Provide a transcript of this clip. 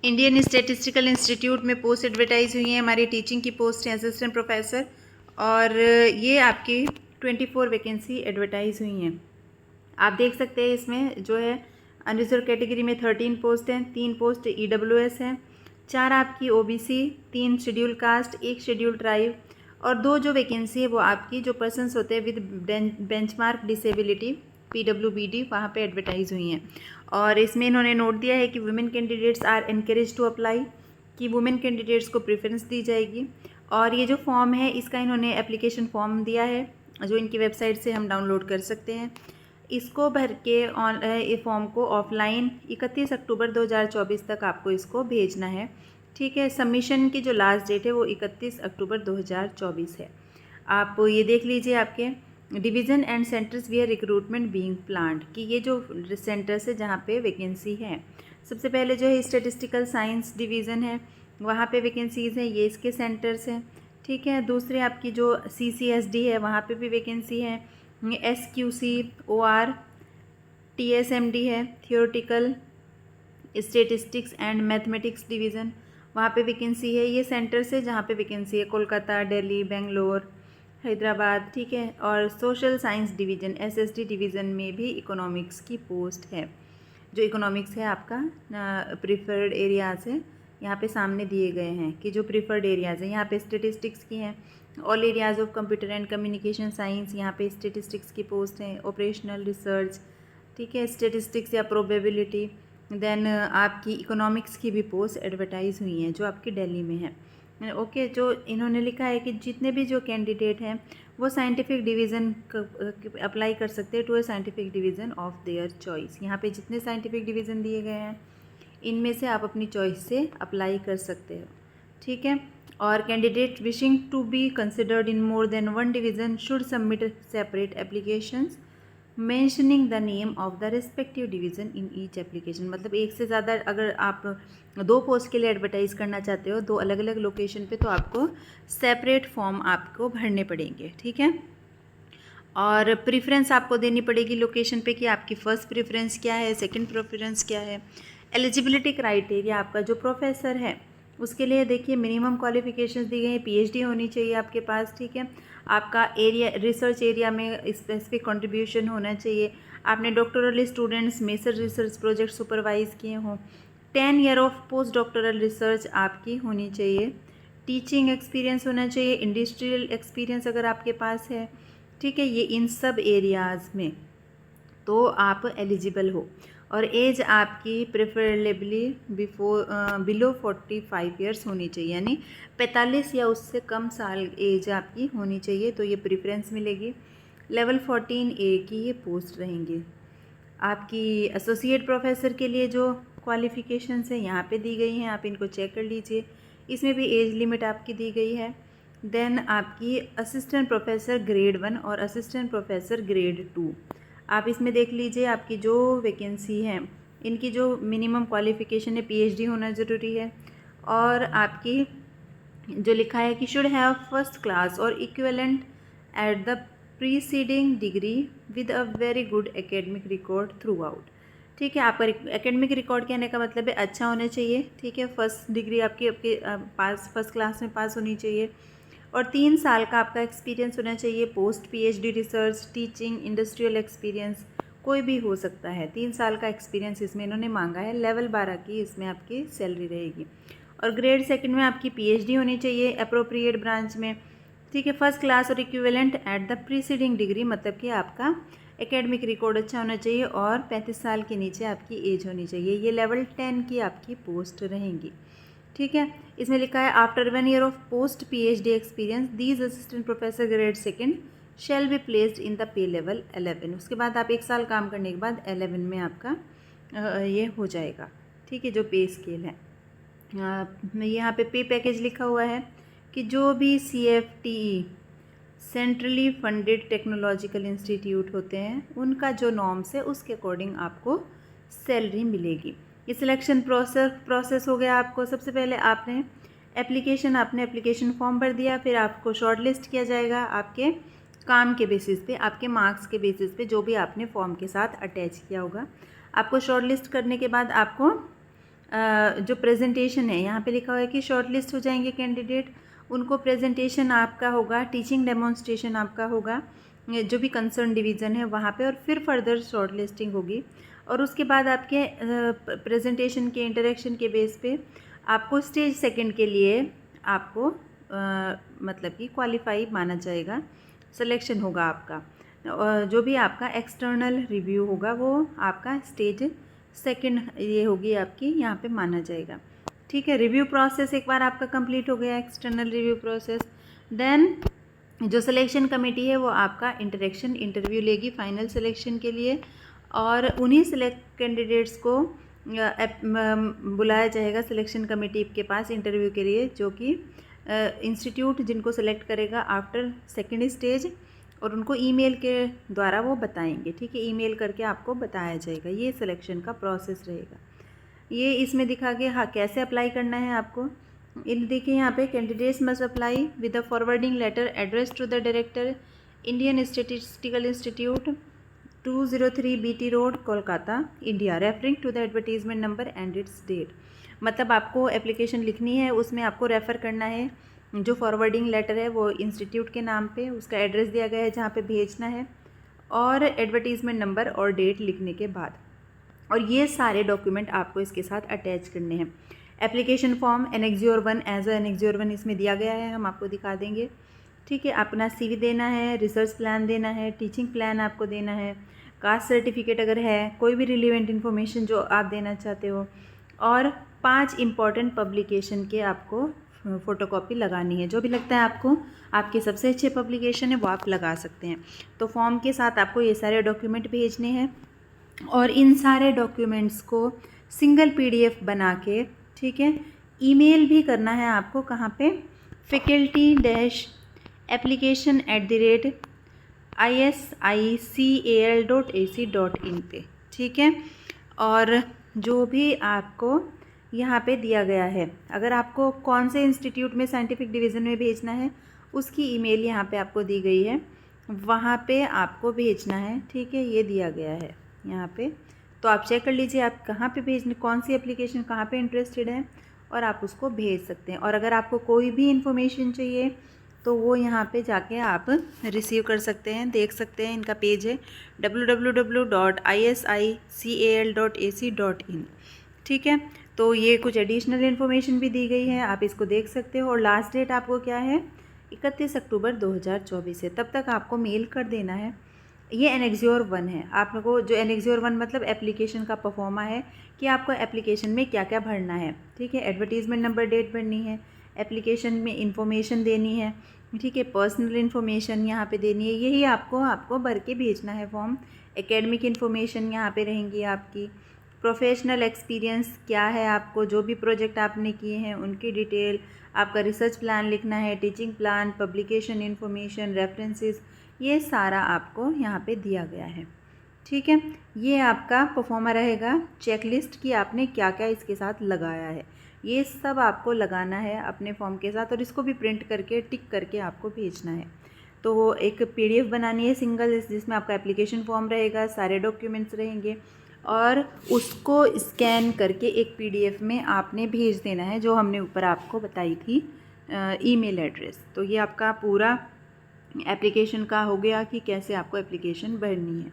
Indian statistical institute में post advertise हुई है। हमारी टीचिंग की पोस्ट है असिस्टेंट प्रोफेसर, और ये आपकी 24 वैकेंसी एडवर्टाइज हुई हैं। आप देख सकते हैं इसमें जो है अनरिजर्व कैटेगरी में 13 पोस्ट हैं, 3 पोस्ट EWS हैं, 4 आपकी OBC, 3 schedule caste, 1 schedule tribe, और 2 जो वैकेंसी है वो आपकी जो पर्सनस होते हैं विद बेंचमार्क डिसेबिलिटी PWBD वहाँ पे एडवर्टाइज हुई हैं। और इसमें इन्होंने नोट दिया है कि women candidates are encourage to apply, कि वुमेन कैंडिडेट्स को प्रेफरेंस दी जाएगी। और ये जो फॉर्म है इसका इन्होंने एप्लीकेशन फॉर्म दिया है जो इनकी वेबसाइट से हम डाउनलोड कर सकते हैं। इसको भर के फॉर्म को ऑफलाइन 31 अक्टूबर 2024 तक आपको इसको भेजना है। ठीक है, सबमिशन की जो लास्ट डेट है वो 31 अक्टूबर 2024 है। आप ये देख लीजिए आपके division and centres where recruitment being planned, कि ये जो सेंटर्स है जहाँ पे वैकेंसी है, सबसे पहले जो है स्टैटिस्टिकल साइंस डिवीज़न है वहाँ पे वैकेंसीज़ हैं, ये इसके सेंटर्स हैं। ठीक है, दूसरे आपकी जो CCSD है वहाँ पे भी वैकेंसी है। SQC OR TSMD है, theoretical statistics and mathematics division, वहाँ पे वैकेंसी है। ये सेंटर्स है जहाँ पे वैकेंसी है, कोलकाता, दिल्ली, बेंगलोर, हैदराबाद। ठीक है, और social science division SSD division में भी इकोनॉमिक्स की पोस्ट है। जो इकोनॉमिक्स है आपका प्रिफर्ड एरियाज़ है, यहाँ पे सामने दिए गए हैं कि जो प्रिफर्ड एरियाज़ हैं यहाँ पे स्टेटिस्टिक्स की हैं। All areas of computer and communication science, यहाँ पे स्टेटिस्टिक्स की पोस्ट है। ऑपरेशनल रिसर्च, ठीक है, स्टेटिस्टिक्स या प्रोबेबिलिटी। देन आपकी इकोनॉमिक्स की भी पोस्ट एडवर्टाइज हुई हैं जो आपकी दिल्ली में है। ओके, जो इन्होंने लिखा है कि जितने भी जो कैंडिडेट हैं वो साइंटिफिक डिवीज़न अप्लाई कर सकते हैं to a scientific division of their choice. यहाँ पे जितने साइंटिफिक डिवीज़न दिए गए हैं इनमें से आप अपनी चॉइस से अप्लाई कर सकते हो। ठीक है, और candidate wishing to be considered in more than one division should submit separate applications mentioning the name of the respective division in each application. मतलब एक से ज़्यादा अगर आप 2 पोस्ट के लिए एडवर्टाइज़ करना चाहते हो 2 अलग अलग लोकेशन पे, तो आपको सेपरेट फॉर्म आपको भरने पड़ेंगे। ठीक है, और प्रेफरेंस आपको देनी पड़ेगी लोकेशन पे कि आपकी फ़र्स्ट प्रेफरेंस क्या है, सेकंड प्रेफरेंस क्या है। एलिजिबिलिटी क्राइटेरिया आपका जो प्रोफेसर है उसके लिए देखिए मिनिमम क्वालिफिकेशंस दी गई हैं। PhD होनी चाहिए आपके पास। ठीक है, आपका एरिया रिसर्च एरिया में स्पेसिफिक कंट्रीब्यूशन होना चाहिए। आपने doctoral students major research project supervise किए हों। 10 year of post doctoral research आपकी होनी चाहिए। टीचिंग एक्सपीरियंस होना चाहिए, इंडस्ट्रियल एक्सपीरियंस अगर आपके पास है। ठीक है, ये इन सब एरियाज़ में तो आप एलिजिबल हो। और एज आपकी प्रेफरेबली बिलो 45 ईयर्स होनी चाहिए, यानी 45 या उससे कम साल एज आपकी होनी चाहिए, तो ये प्रेफरेंस मिलेगी। लेवल 14A की ये पोस्ट रहेंगी। आपकी एसोसिएट प्रोफेसर के लिए जो क्वालिफ़िकेशंस हैं यहाँ पे दी गई हैं, आप इनको चेक कर लीजिए। इसमें भी एज लिमिट आपकी दी गई है। देन आपकी असिस्टेंट प्रोफेसर ग्रेड 1 और असिस्टेंट प्रोफेसर ग्रेड 2, आप इसमें देख लीजिए आपकी जो वैकेंसी है इनकी जो मिनिमम क्वालिफ़िकेशन है PhD होना ज़रूरी है। और आपकी जो लिखा है कि शुड हैव फर्स्ट क्लास और equivalent at the preceding degree with a very good academic record through out. ठीक है, आपका एकेडमिक रिकॉर्ड कहने का मतलब है अच्छा होना चाहिए। ठीक है, फर्स्ट डिग्री आपकी आपके पास फर्स्ट क्लास में पास होनी चाहिए, और 3 साल का आपका एक्सपीरियंस होना चाहिए। Post PhD research, teaching, industrial experience कोई भी हो सकता है। 3 साल का एक्सपीरियंस इसमें इन्होंने मांगा है। लेवल 12 की इसमें आपकी सैलरी रहेगी। और ग्रेड 2 में आपकी PhD होनी चाहिए अप्रोप्रिएट ब्रांच में। ठीक है, फर्स्ट क्लास और equivalent at the preceding degree, मतलब कि आपका एकेडमिक रिकॉर्ड अच्छा होना चाहिए और 35 साल के नीचे आपकी एज होनी चाहिए। ये लेवल 10 की आपकी पोस्ट रहेंगी। ठीक है, इसमें लिखा है after 1 year of post PhD experience these assistant professor grade 2 shall be placed in the pay level 11। उसके बाद आप 1 साल काम करने के बाद 11 में आपका ये हो जाएगा। ठीक है, जो पे स्केल है यहाँ पे पे पैकेज लिखा हुआ है कि जो भी CFTE centrally funded technological institute होते हैं उनका जो नॉर्म्स है उसके अकॉर्डिंग आपको सैलरी मिलेगी। ये सिलेक्शन प्रोसेस हो गया। आपको सबसे पहले आपने एप्लीकेशन फॉर्म भर दिया, फिर आपको शॉर्ट लिस्ट किया जाएगा आपके काम के बेसिस पे, आपके मार्क्स के बेसिस पे, जो भी आपने फॉर्म के साथ अटैच किया होगा। आपको शॉर्ट लिस्ट करने के बाद आपको जो प्रेजेंटेशन है यहाँ पे लिखा हुआ है कि शॉर्ट लिस्ट हो जाएंगे कैंडिडेट, उनको प्रेजेंटेशन आपका होगा, टीचिंग डेमोन्स्ट्रेशन आपका होगा जो भी कंसर्न डिवीज़न है वहाँ पे, और फिर फर्दर शॉर्ट लिस्टिंग होगी। और उसके बाद आपके प्रेजेंटेशन के इंटरेक्शन के बेस पे आपको स्टेज सेकंड के लिए आपको मतलब कि क्वालिफाई माना जाएगा, सिलेक्शन होगा आपका। जो भी आपका एक्सटर्नल रिव्यू होगा वो आपका स्टेज सेकंड ये होगी आपकी, यहाँ पे माना जाएगा। ठीक है, रिव्यू प्रोसेस एक बार आपका कंप्लीट हो गया, एक्सटर्नल रिव्यू प्रोसेस, देन जो सिलेक्शन कमेटी है वो आपका इंटरव्यू लेगी फाइनल सिलेक्शन के लिए, और उन्हीं सिलेक्ट कैंडिडेट्स को बुलाया जाएगा सिलेक्शन कमेटी के पास इंटरव्यू के लिए, जो कि इंस्टीट्यूट जिनको सेलेक्ट करेगा आफ्टर सेकेंड स्टेज, और उनको ईमेल के द्वारा वो बताएंगे। ठीक है, ईमेल करके आपको बताया जाएगा। ये सिलेक्शन का प्रोसेस रहेगा। ये इसमें दिखा के हाँ कैसे अप्लाई करना है आपको। इन देखिए यहाँ पे candidates must apply with the forwarding letter addressed to the director Indian statistical institute 203 BT road Kolkata India referring to the advertisement number and its date. मतलब आपको एप्लीकेशन लिखनी है, उसमें आपको रेफ़र करना है जो फॉरवर्डिंग लेटर है वो इंस्टीट्यूट के नाम पे, उसका एड्रेस दिया गया है जहाँ पे भेजना है, और एडवर्टीजमेंट नंबर और डेट लिखने के बाद, और ये सारे डॉक्यूमेंट आपको इसके साथ अटैच करने हैं। एप्लीकेशन फॉर्म एनेक्सियोर 1 एज एनेक्सियोर 1 इसमें दिया गया है, हम आपको दिखा देंगे। ठीक है, अपना CV देना है, रिसर्च प्लान देना है, टीचिंग प्लान आपको देना है, कास्ट सर्टिफिकेट अगर है, कोई भी रिलेवेंट इन्फॉर्मेशन जो आप देना चाहते हो, और 5 इम्पॉर्टेंट पब्लिकेशन के आपको फ़ोटोकॉपी लगानी है। जो भी लगता है आपको आपके सबसे अच्छे पब्लिकेशन है वो आप लगा सकते हैं। तो फॉर्म के साथ आपको ये सारे डॉक्यूमेंट भेजने हैं, और इन सारे डॉक्यूमेंट्स को सिंगल PDF बना के, ठीक है, ईमेल भी करना है आपको। कहाँ पे? faculty-application@ISICAL.ac.in पे। ठीक है, और जो भी आपको यहाँ पे दिया गया है, अगर आपको कौन से इंस्टीट्यूट में साइंटिफिक डिवीज़न में भेजना है उसकी ईमेल यहाँ पे आपको दी गई है, वहाँ पे आपको भेजना है। ठीक है, ये दिया गया है यहाँ पे, तो आप चेक कर लीजिए आप कहाँ पे भेजने, कौन सी एप्लीकेशन कहाँ पे इंटरेस्टेड है, और आप उसको भेज सकते हैं। और अगर आपको कोई भी इन्फॉर्मेशन चाहिए तो वो यहाँ पे जाके आप रिसीव कर सकते हैं, देख सकते हैं। इनका पेज है www.isical.ac.in। ठीक है, तो ये कुछ एडिशनल इन्फॉर्मेशन भी दी गई है, आप इसको देख सकते हो। और लास्ट डेट आपको क्या है? 31 अक्टूबर 2024 है। तब तक आपको मेल कर देना है। ये एनेक्सियोर 1 है। आपको जो एनेक्सियोर 1 मतलब एप्लीकेशन का परफॉर्मा है कि आपको एप्लीकेशन में क्या क्या भरना है। ठीक है, एडवर्टीजमेंट नंबर, डेट भरनी है, एप्लीकेशन में इंफॉर्मेशन देनी है, ठीक है, पर्सनल इन्फॉर्मेशन यहाँ पे देनी है, यही आपको भर के भेजना है फॉर्म। एकेडमिक इन्फॉर्मेशन यहाँ पे रहेंगी आपकी, प्रोफेशनल एक्सपीरियंस क्या है आपको, जो भी प्रोजेक्ट आपने किए हैं उनकी डिटेल, आपका रिसर्च प्लान लिखना है, teaching plan, publication information, references, ये सारा आपको यहाँ पे दिया गया है। ठीक है, ये आपका परफॉर्मा रहेगा, चेकलिस्ट की आपने क्या क्या इसके साथ लगाया है, ये सब आपको लगाना है अपने फॉर्म के साथ, और इसको भी प्रिंट करके टिक करके आपको भेजना है। तो एक PDF बनानी है सिंगल, जिसमें आपका एप्लीकेशन फॉर्म रहेगा, सारे डॉक्यूमेंट्स रहेंगे, और उसको स्कैन करके एक PDF में आपने भेज देना है, जो हमने ऊपर आपको बताई थी ईमेल एड्रेस। तो ये आपका पूरा एप्लीकेशन का हो गया कि कैसे आपको एप्लीकेशन भरनी है।